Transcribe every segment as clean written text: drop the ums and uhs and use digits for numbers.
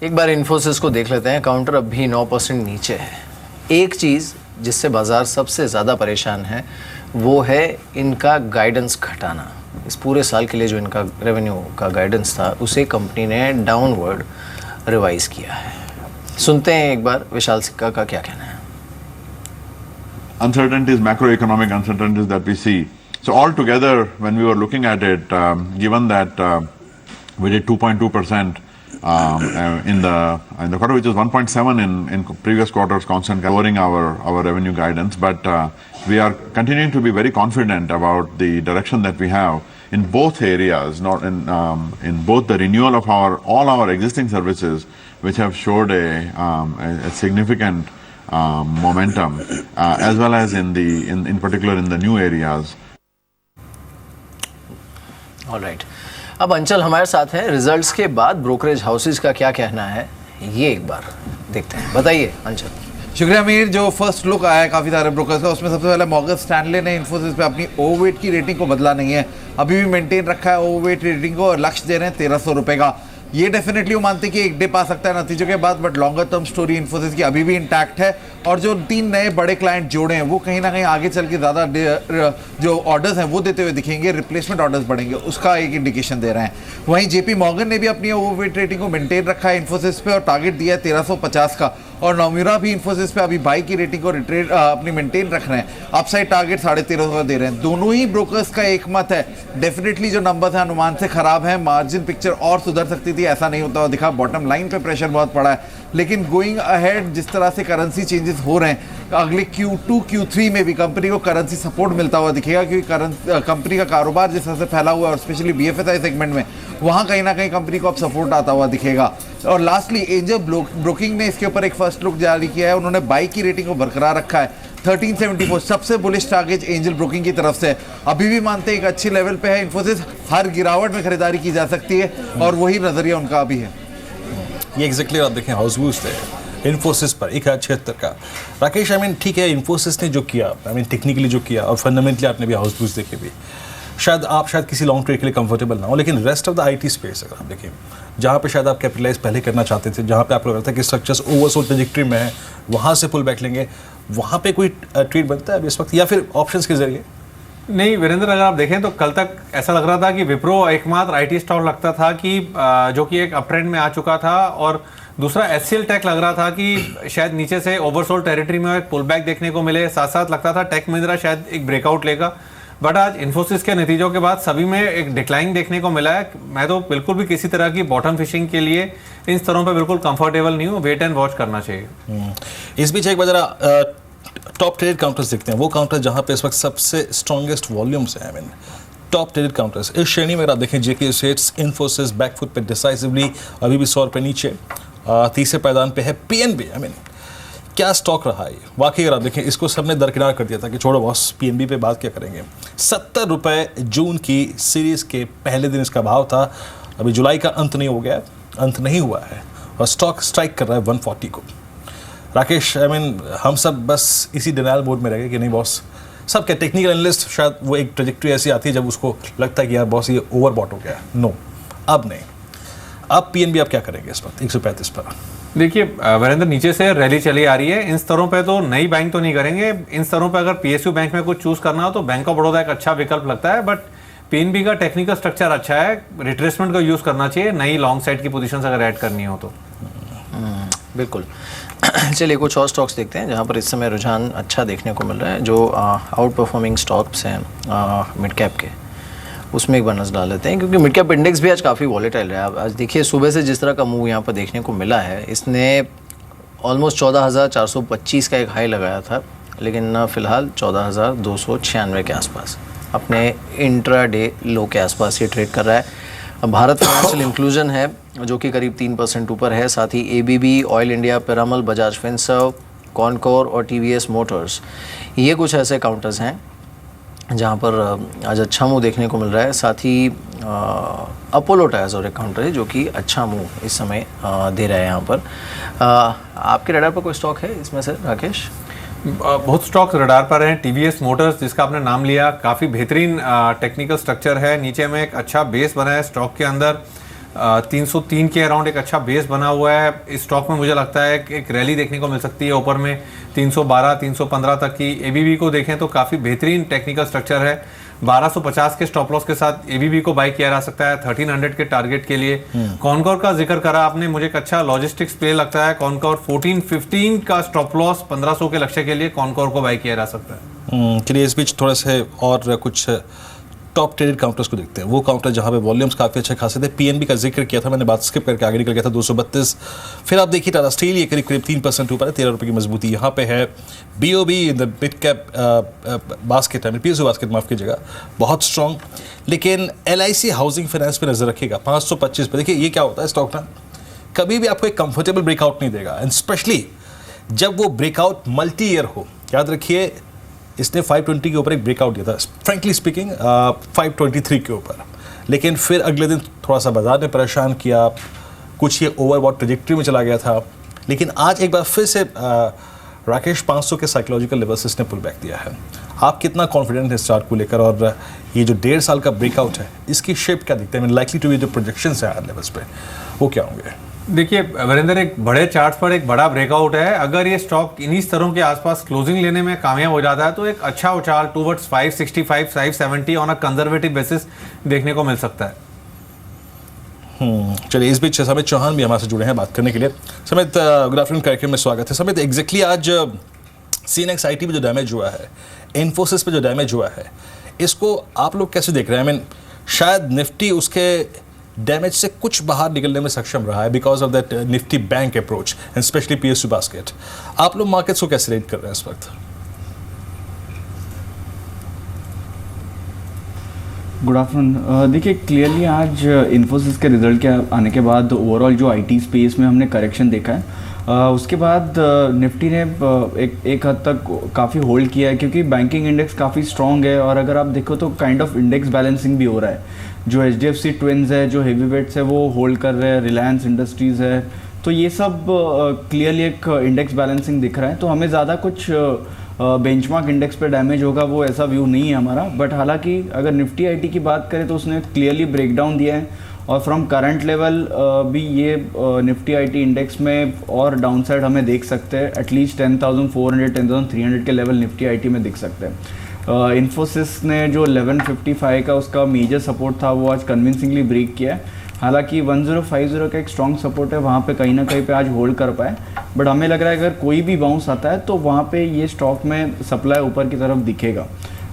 एक बार इन्फोसिस को देख लेते हैं। काउंटर अब भी 9% नीचे है। एक चीज़ जिससे बाजार सबसे ज़्यादा परेशान है वो है इनका गाइडेंस घटाना। इस पूरे साल के लिए जो इनका रेवेन्यू का गाइडेंस था उसे कंपनी ने डाउनवर्ड रिवाइज किया है। सुनते हैं एक बार विशाल सिक्का का क्या कहना है। Uncertainties, macroeconomic uncertainties that we see. So altogether, when we were looking at it, given that we did 2.2% in the quarter, which is 1.7 in previous quarters, constant covering our revenue guidance, but we are continuing to be very confident about the direction that we have in both areas, not in both the renewal of all our existing services, which have showed a significant momentum, as well as in particular in the new areas. Alright, अब अंचल हमारे साथ हैं। Results के बाद brokerage houses का क्या कहना है ये एक बार देखते हैं। बताइए अंचल। शुक्रिया अमीर। जो फर्स्ट लुक आया है काफ़ी सारे ब्रोकर्स का, उसमें सबसे पहले मॉर्गन स्टैनले ने इन्फोसिस पे अपनी ओवरवेट की रेटिंग को बदला नहीं है, अभी भी मेंटेन रखा है ओवरवेट रेटिंग को और लक्ष्य दे रहे हैं 1300 रुपये का। ये डेफिनेटली वो मानते हैं कि एक डिप आ सकता है नतीजों के बाद, but longer term story Infosys की अभी भी इंटैक्ट है। और जो 3 नए बड़े क्लाइंट जोड़े हैं वो कहीं ना कहीं आगे चल के ज़्यादा जो ऑर्डर्स हैं वो देते हुए दिखेंगे, रिप्लेसमेंट ऑर्डर्स बढ़ेंगे, उसका एक इंडिकेशन दे रहे हैं। वहीं जेपी मॉर्गन ने भी अपनी ओवरवेट रेटिंग को मेंटेन रखा है इन्फोसिस पे और टारगेट दिया है 1350 का। और नोमुरा भी इन्फोसिस पे अभी 22 की रेटिंग को अपनी मेंटेन रख रहे हैं, अपसाइड टारगेट 1350 का दे रहे हैं। दोनों ही ब्रोकर्स का एक मत है, डेफिनेटली जो नंबर्स हैं अनुमान से खराब है, मार्जिन पिक्चर और सुधर सकती थी, ऐसा नहीं होता हुआ दिखा। बॉटम लाइन पे प्रेशर बहुत पड़ा है, लेकिन गोइंग अहेड जिस तरह से करेंसी चेंजेस हो रहे हैं, अगले Q2 Q3 में भी कंपनी को करेंसी सपोर्ट मिलता हुआ दिखेगा, क्योंकि कंपनी का कारोबार जिस तरह से फैला हुआ है और स्पेशली BFSI सेगमेंट में, वहाँ कहीं ना कहीं कंपनी को अब सपोर्ट आता हुआ दिखेगा। और लास्टली एंजल ब्रोकिंग ने इसके ऊपर एक फर्स्ट लुक जारी किया है, उन्होंने 22 की रेटिंग को बरकरार रखा है। 1374 सबसे बुलिश टारगेट एंजल ब्रोकिंग की तरफ से, अभी भी मानते हैं एक अच्छी लेवल पे है इन्फोसिस, हर गिरावट में खरीदारी की जा सकती है और वही नजरिया उनका अभी है। ये एग्जैक्टली आप देखें हाउस बूस्ट है इन्फोसिस पर 1,76 का। राकेश, आई मीन ठीक है इन्फोसिस ने जो किया, आई मीन टेक्निकली जो किया और फंडामेंटली आपने भी हाउस बूस्ट देखे भी, शायद किसी लॉन्ग ट्रेड के लिए कंफर्टेबल ना हो, लेकिन rest of the IT space अगर आप देखें, जहाँ पे शायद आप कैपिटलाइज पहले करना चाहते थे, जहाँ पे आपको लगता है कि स्ट्रक्चर्स ओवरसोल्ड ट्रेजेक्टरी में है, वहाँ से पुल बैक लेंगे, वहाँ पे कोई ट्रेड बनता है अभी इस वक्त या फिर ऑप्शंस के जरिए? नहीं वीरेंद्र, अगर आप देखें तो कल तक ऐसा लग रहा था कि विप्रो एकमात्र IT स्टॉक लगता था कि जो कि एक अपट्रेंड में आ चुका था, और दूसरा HCL टेक लग रहा था कि शायद नीचे से ओवरसोल्ड टेरिटरी में एक पुल बैक देखने को मिले। साथ साथ लगता था टेक महिंद्रा शायद एक ब्रेकआउट लेगा, बट आज इन्फोसिस के नतीजों के बाद सभी में एक डिक्लाइन देखने को मिला है। मैं तो बिल्कुल भी किसी तरह की बॉटम फिशिंग के लिए इन स्तरों पर बिल्कुल कंफर्टेबल नहीं हूँ, वेट एंड वॉच करना चाहिए। इस बीच एक बार जरा टॉप ट्रेडेड काउंटर्स देखते हैं, वो काउंटर जहाँ पे इस वक्त सबसे स्ट्रॉन्गेस्ट वॉल्यूम्स हैं। I mean top traded counters इस श्रेणी में आप देखें, JK Associates, इन्फोसिस बैकफुट पे डिसाइसिवली, अभी भी 100 रुपये नीचे। तीसरे पायदान पे है PNB। आई मीन क्या स्टॉक रहा है वाकई, अगर आप देखें इसको सबने दरकिनार कर दिया था कि छोड़ो बॉस PNB पे बात क्या करेंगे। 70 रुपये जून की सीरीज़ के पहले दिन इसका भाव था, अभी जुलाई का अंत नहीं हुआ है और स्टॉक स्ट्राइक कर रहा है 140 को। राकेश, आई मीन हम सब बस इसी डिनायल मोड में रह गए कि नहीं बॉस, सब क्या टेक्निकल एनालिस्ट शायद वो एक ट्रेजेक्ट्री ऐसी आती है जब उसको लगता है कि यार बॉस ये ओवरबॉट हो गया। नो, अब नहीं। अब PNB आप क्या करेंगे इस वक्त 135 पर? देखिए वीरेंद्र, नीचे से रैली चली आ रही है, इन स्तरों पे तो नई बैंक तो नहीं करेंगे। इन स्तरों पे अगर PSU बैंक में कुछ चूज करना हो तो बैंक ऑफ बड़ौदा एक अच्छा विकल्प लगता है, बट PNB का टेक्निकल स्ट्रक्चर अच्छा है, रिट्रेसमेंट का यूज करना चाहिए नई लॉन्ग साइड की पोजीशंस अगर ऐड करनी हो तो। बिल्कुल। चलिए कुछ और स्टॉक्स देखते हैं जहाँ पर इस समय रुझान अच्छा देखने को मिल रहा है, जो आउट परफॉर्मिंग स्टॉक्स हैं मिड कैप के, उसमें एक बार नजर डाल लेते हैं, क्योंकि मिड कैप इंडेक्स भी आज काफ़ी वॉलेटाइल रहा है। आज देखिए सुबह से जिस तरह का मूव यहाँ पर देखने को मिला है, इसने ऑलमोस्ट 14,425 का एक हाई लगाया था, लेकिन फिलहाल 14,296 के आसपास अपने इंट्रा डे लो के आसपास ये ट्रेड कर रहा है। भारत फाइनेंशियल इंक्लूजन है जो कि करीब 3% ऊपर है, साथ ही ABB, oil India, Piramal, Bajaj Finserv, Concor और TVS मोटर्स, ये कुछ ऐसे काउंटर्स हैं जहाँ पर आज अच्छा मूव देखने को मिल रहा है। साथ ही अपोलो टायर्स और एक काउंटर है जो कि अच्छा मूव इस समय दे रहा है यहाँ पर। आपके रडार पर कोई स्टॉक है इसमें से राकेश? बहुत स्टॉक्स रडार पर हैं। TVS मोटर्स जिसका आपने नाम लिया, काफ़ी बेहतरीन टेक्निकल स्ट्रक्चर है, नीचे में एक अच्छा बेस बना है स्टॉक के अंदर। 303 के अराउंड एक अच्छा बेस बना हुआ है। इस स्टॉक में मुझे लगता है कि एक रैली देखने को मिल सकती है ऊपर में 312 315 तक की। एबीबी को देखें तो काफ़ी बेहतरीन टेक्निकल स्ट्रक्चर है। 1250 के स्टॉप लॉस के साथ एबीबी को बाई किया जा सकता है 1300 के टारगेट के लिए। कॉनकोर का जिक्र करा आपने, मुझे एक अच्छा लॉजिस्टिक्स प्ले लगता है। कॉनकोर 1415 का स्टॉप लॉस 1500 के लक्ष्य के लिए कॉनकोर को बाई किया जा सकता है। चलिए इस बीच थोड़ा से और कुछ टॉप ट्रेडेड काउंटर्स को देखते हैं। वो काउंटर जहां पे वॉल्यूम्स काफ़ी अच्छे खासे थे। पीएनबी का जिक्र किया था मैंने, बात स्किप करके आगे निकल गया था 232। फिर आप देखिए टाटा स्टील ये करीब 3% ऊपर है, 13 रुपये की मजबूती यहाँ पे है। BOB in the mid cap basket है, पीएसयू बास्केट माफ़ कीजिएगा, बहुत स्ट्रॉन्ग। लेकिन एलआईसी हाउसिंग फाइनेंस पे नजर रखिएगा 525 पे। देखिए ये क्या होता है स्टॉक ना, कभी भी आपको एक कंफर्टेबल ब्रेकआउट नहीं देगा, एंड स्पेशली जब वो ब्रेकआउट मल्टी ईयर हो। याद रखिए इसने 520 के ऊपर एक ब्रेकआउट दिया था, फ्रैंकली स्पीकिंग 523 के ऊपर, लेकिन फिर अगले दिन थोड़ा सा बाजार ने परेशान किया, कुछ ये ओवरबॉट ट्रेजेक्ट्री में चला गया था। लेकिन आज एक बार फिर से राकेश 500 के साइकोलॉजिकल लेवल से इसने पुल बैक दिया है। आप कितना कॉन्फिडेंट है स्टार्ट को लेकर, और ये जो 1.5 साल का ब्रेकआउट है इसकी शेप क्या दिखता है? लाइकली टू बी जो प्रोजेक्शन है हायर लेवल्स पे वो क्या होंगे? देखिए वीरेंद्र, एक बड़े चार्ट पर एक बड़ा ब्रेकआउट है। अगर ये स्टॉक इन्हीं स्तरों के आसपास क्लोजिंग लेने में कामयाब हो जाता है तो एक अच्छा उछाल towards 565 570 on a conservative basis देखने को मिल सकता है। चलिए इस बीच समित चौहान भी हमारे से जुड़े हैं बात करने के लिए। समित, गुड आफ्टरनून कार्यक्रम में स्वागत है। समित, एग्जैक्टली आज सीएनएक्स आईटी पे जो डैमेज हुआ है, इन्फोसिस पे जो डैमेज हुआ है, इसको आप लोग कैसे देख रहे हैं? आई मीन शायद निफ्टी उसके डैमेज से कुछ बाहर निकलने में सक्षम रहा है because of that Nifty bank approach and specially PSU basket. आप लोग मार्केट्स को कैसे रेट कर रहे हैं इस वक्त? Good afternoon. देखिए क्लियरली आज इन्फोसिस के रिजल्ट के आने के बाद ओवरऑल जो आईटी स्पेस में हमने करेक्शन देखा है, उसके बाद निफ्टी ने एक हद तक काफ़ी होल्ड किया है क्योंकि बैंकिंग इंडेक्स काफ़ी स्ट्रॉन्ग है। और अगर आप देखो तो काइंड ऑफ इंडेक्स बैलेंसिंग भी हो रहा है। जो एचडीएफसी ट्विन्स है, जो हेवी वेट्स है, वो होल्ड कर रहे हैं, रिलायंस इंडस्ट्रीज़ है, तो ये सब क्लियरली एक इंडेक्स बैलेंसिंग दिख रहा है। तो हमें ज़्यादा कुछ बेंचमार्क इंडेक्स पे डैमेज होगा वो ऐसा व्यू नहीं है हमारा। बट हालांकि अगर निफ्टी आईटी की बात करें तो उसने क्लियरली ब्रेकडाउन दिया है, और फ्रॉम करंट लेवल भी ये निफ्टी आईटी इंडेक्स में और डाउनसाइड हमें देख सकते हैं। एटलीस्ट 10,400 10,300 के लेवल निफ्टी आईटी में दिख सकते हैं। इन्फोसिस ने जो 1155 का उसका मेजर सपोर्ट था वो आज कन्विंसिंगली ब्रेक किया है। हालांकि 1050 का एक स्ट्रॉन्ग सपोर्ट है, वहाँ पे कहीं ना कहीं पे आज होल्ड कर पाए। बट हमें लग रहा है अगर कोई भी बाउंस आता है तो वहाँ पे ये स्टॉक में सप्लाई ऊपर की तरफ दिखेगा।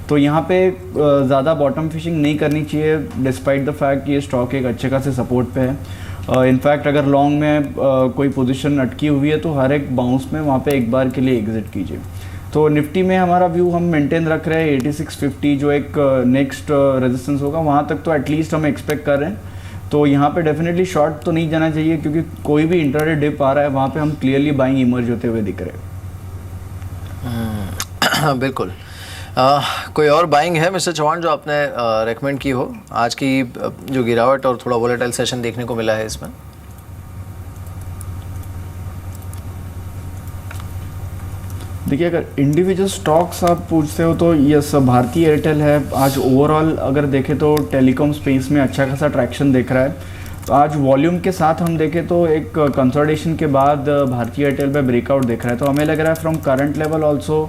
तो यहाँ पे ज़्यादा बॉटम फिशिंग नहीं करनी चाहिए डिस्पाइट द फैक्ट कि ये स्टॉक एक अच्छे खासे सपोर्ट पे है। इनफैक्ट अगर लॉन्ग में कोई पोजीशन अटकी हुई है तो हर एक बाउंस में वहाँ पे एक बार के लिए एग्जिट कीजिए। तो निफ्टी में हमारा व्यू हम मेंटेन रख रहे हैं 8650 जो एक नेक्स्ट रेजिस्टेंस होगा वहाँ तक तो एटलीस्ट हम एक्सपेक्ट कर रहे हैं। तो यहाँ पे डेफिनेटली शॉर्ट तो नहीं जाना चाहिए क्योंकि कोई भी इंट्राडे डिप आ रहा है वहाँ पे हम क्लियरली बाइंग इमर्ज होते हुए दिख रहे हैं। बिल्कुल। कोई और बाइंग है मिस्टर चौहान जो आपने रेकमेंड की हो आज की जो गिरावट और थोड़ा वोलेटाइल सेशन देखने को मिला है इसमें? देखिए अगर इंडिविजुअल स्टॉक्स आप पूछते हो तो यस भारती एयरटेल है। आज ओवरऑल अगर देखें तो टेलीकॉम स्पेस में अच्छा खासा ट्रैक्शन दिख रहा है। तो आज वॉल्यूम के साथ हम देखें तो एक कंसोलिडेशन के बाद भारती एयरटेल पे ब्रेकआउट दिख रहा है। तो हमें लग रहा है from current level also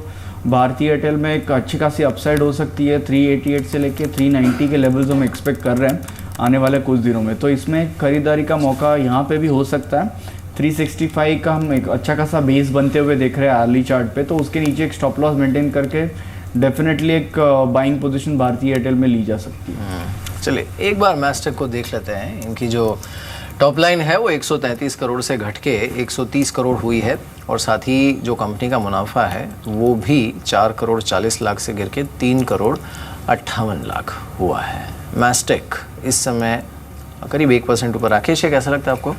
Bharti Airtel में एक अच्छी खासी अपसाइड हो सकती है। 388 से लेके 390 के लेवल्स हम एक्सपेक्ट कर रहे हैं आने वाले कुछ दिनों में। तो इसमें खरीदारी का मौका यहाँ पे भी हो सकता है। 365 का हम एक अच्छा खासा बेस बनते हुए देख रहे हैं अर्ली चार्ट पे। तो उसके नीचे एक स्टॉप लॉस मेंटेन करके डेफिनेटली एक बाइंग पोजीशन भारती एयरटेल में ली जा सकती है। चलिए एक बार मैस्टेक को देख लेते हैं। इनकी जो टॉप लाइन है वो 133 करोड़ से घट के 130 करोड़ हुई है, और साथ ही जो कंपनी का मुनाफा है वो भी 4 करोड़ 40 लाख से गिर के 3 करोड़ 58 लाख हुआ है। मैस्टेक इस समय करीब 1% ऊपर। राकेश कैसा लगता है आपको?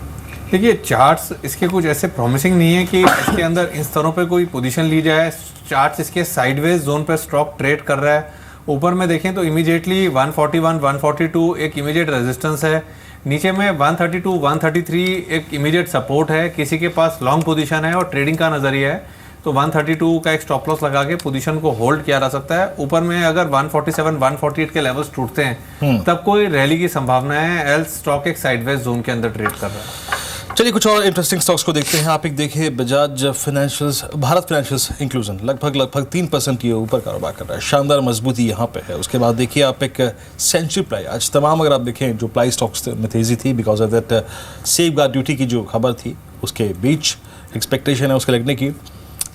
देखिए चार्ट्स इसके कुछ ऐसे प्रॉमिसिंग नहीं है कि इसके अंदर इन स्तरों पे कोई पोजीशन ली जाए। चार्ट्स इसके साइडवेज जोन पे स्टॉक ट्रेड कर रहा है। ऊपर में देखें तो इमीडिएटली 141 142 एक इमीडिएट रेजिस्टेंस है। नीचे में 132 133 एक इमीडिएट सपोर्ट है। किसी के पास लॉन्ग पोजीशन है और ट्रेडिंग का नजरिया है तो 132 का एक स्टॉप लॉस लगा के पोजीशन को होल्ड किया जा सकता है। ऊपर में अगर 147 148 के लेवल्स टूटते हैं तब कोई रैली की संभावना है, एल्स स्टॉक एक साइडवेज जोन के अंदर ट्रेड कर रहा है। चलिए कुछ और इंटरेस्टिंग स्टॉक्स को देखते हैं। आप एक देखिए Bajaj financials, Bharat financials inclusion लगभग 3% ये ऊपर कारोबार कर रहा है, शानदार मजबूती यहाँ पे है। उसके बाद देखिए आप एक सेंचुरी प्लाई, आज तमाम अगर आप देखें जो प्लाई स्टॉक्स में तेजी थी because of that safe guard duty की जो खबर थी उसके बीच एक्सपेक्टेशन है उसके लगने की,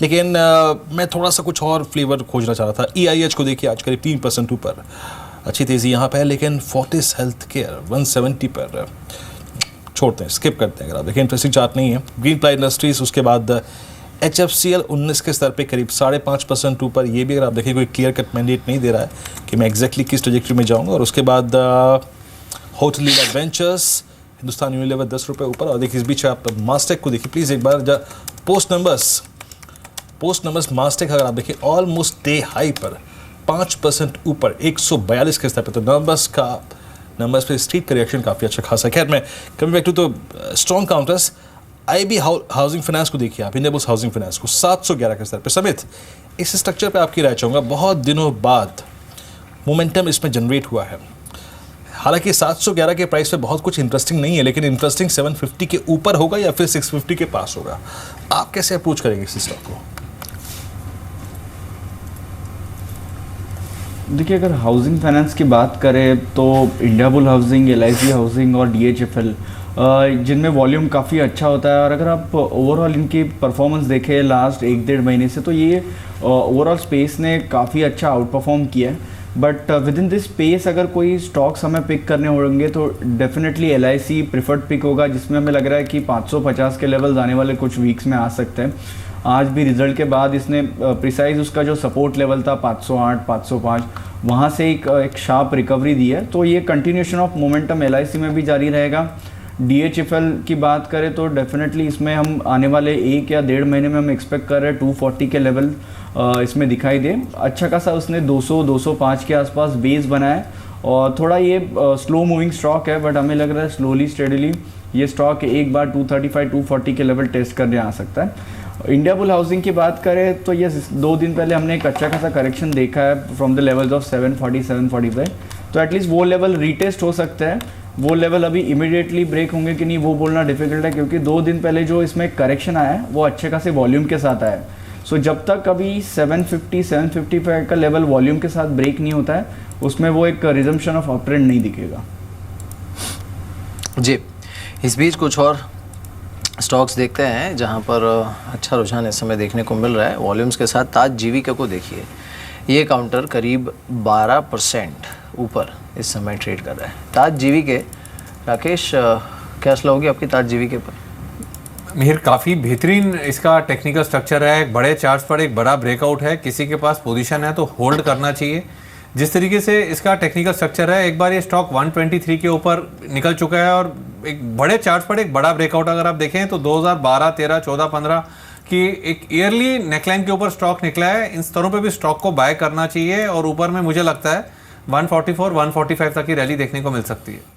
लेकिन मैं थोड़ा सा कुछ और फ्लेवर खोजना चाह रहा था। EIH को देखिए आज करीब 3% ऊपर, अच्छी तेज़ी यहाँ पे है, लेकिन फोर्टिस हेल्थ केयर 170 पर छोड़ते हैं, स्किप करते हैं। अगर आप देखें इंटरेस्टिंग चार्ट नहीं है। ग्रीन प्लाई इंडस्ट्रीज, उसके बाद HFCL 19 के स्तर पे करीब 5.5% ऊपर, ये भी अगर आप देखें कोई क्लियर कट मैंडेट नहीं दे रहा है कि मैं एग्जैक्टली किस ट्रेजेक्टरी में जाऊँगा। और उसके बाद होटल लीला वेंचर्स, हिंदुस्तान यूनिलीवर 10 रुपये ऊपर। और देखिए इस बीच आप मास्टेक को देखिए प्लीज़ एक बार, पोस्ट नंबर्स मास्टेक अगर आप देखिए ऑलमोस्ट डे हाई पर 5% ऊपर 142 के स्तर पे, तो नंबर्स पे स्ट्रीट का रिएक्शन काफ़ी अच्छा खासा है। खैर मैं कमिंग बैक टू तो strong counters, IB housing finance को देखिए आप, इंडियाबुल्स हाउसिंग फाइनेंस को 711 के स्तर पे। समित, इस स्ट्रक्चर पे आपकी राय चाहूँगा, बहुत दिनों बाद मोमेंटम इसमें जनरेट हुआ है। हालांकि 711 के प्राइस पे बहुत कुछ इंटरेस्टिंग नहीं है, लेकिन इंटरेस्टिंग 750 के ऊपर होगा या फिर 650 के पास होगा। आप कैसे अप्रोच करेंगे इस स्टॉक को? देखिए अगर हाउसिंग फाइनेंस की बात करें तो इंडियाबुल हाउसिंग, LIC हाउसिंग और DHFL जिनमें वॉल्यूम काफ़ी अच्छा होता है, और अगर आप ओवरऑल इनकी परफॉर्मेंस देखें लास्ट 1-1.5 महीने से, तो ये ओवरऑल स्पेस ने काफ़ी अच्छा आउट परफॉर्म किया है। But with in this space अगर कोई स्टॉक्स हमें पिक करने होंगे तो डेफिनेटली LIC प्रिफर्ड पिक होगा, जिसमें हमें लग रहा है कि 550 के लेवल्स आने वाले कुछ वीक्स में आ सकते हैं। आज भी रिजल्ट के बाद इसने प्रिसाइज उसका जो सपोर्ट लेवल था 508 505 वहाँ से एक शार्प रिकवरी दी है, तो ये कंटिन्यूशन ऑफ मोमेंटम LIC में भी जारी रहेगा। DHFL की बात करें तो डेफिनेटली इसमें हम आने वाले 1 या 1.5 महीने में हम एक्सपेक्ट कर रहे हैं 240 के लेवल इसमें दिखाई दे। अच्छा खासा उसने 200-205 के आसपास बेस बनाया है, और थोड़ा ये स्लो मूविंग स्टॉक है, बट हमें लग रहा है स्लोली स्टेडली ये स्टॉक एक बार 235-240 के लेवल टेस्ट करने आ सकता है। इंडियाबुल हाउसिंग की बात करें तो ये 2 दिन पहले हमने एक अच्छा खासा करेक्शन देखा है फ्रॉम द लेवल्स ऑफ 740-745, तो एटलीस्ट वो लेवल रीटेस्ट हो सकता है। वो लेवल अभी इमीडिएटली ब्रेक होंगे कि नहीं वो बोलना डिफिकल्ट है, क्योंकि 2 दिन पहले जो इसमें करेक्शन आया है वो अच्छे खासे वॉल्यूम के साथ आया है। सो जब तक अभी 750-755 का लेवल वॉल्यूम के साथ ब्रेक नहीं होता है, उसमें वो एक रिजम्पशन ऑफ अपट्रेंड नहीं दिखेगा। जी, इस बीच कुछ और स्टॉक्स देखते हैं जहां पर अच्छा रुझान इस समय देखने को मिल रहा है वॉल्यूम्स के साथ। ताज जीवीके को देखिए, ये काउंटर करीब 12% ऊपर इस समय ट्रेड कर रहा है। ताज जीवीके, राकेश क्या सलाह होगी आपकी ताज जीवीके पर? मिहिर, काफ़ी बेहतरीन इसका टेक्निकल स्ट्रक्चर है, एक बड़े चार्ट्स पर एक बड़ा ब्रेकआउट है, किसी के पास पोजीशन है तो होल्ड करना चाहिए। जिस तरीके से इसका टेक्निकल स्ट्रक्चर है, एक बार ये स्टॉक 123 के ऊपर निकल चुका है, और एक बड़े चार्ट्स पर एक बड़ा ब्रेकआउट अगर आप देखें तो 2012, 13, 14, 15 की एक ईयरली नेकलाइन के ऊपर स्टॉक निकला है। इन स्तरों पे भी स्टॉक को बाय करना चाहिए, और ऊपर में मुझे लगता है 144, 145 तक की रैली देखने को मिल सकती है।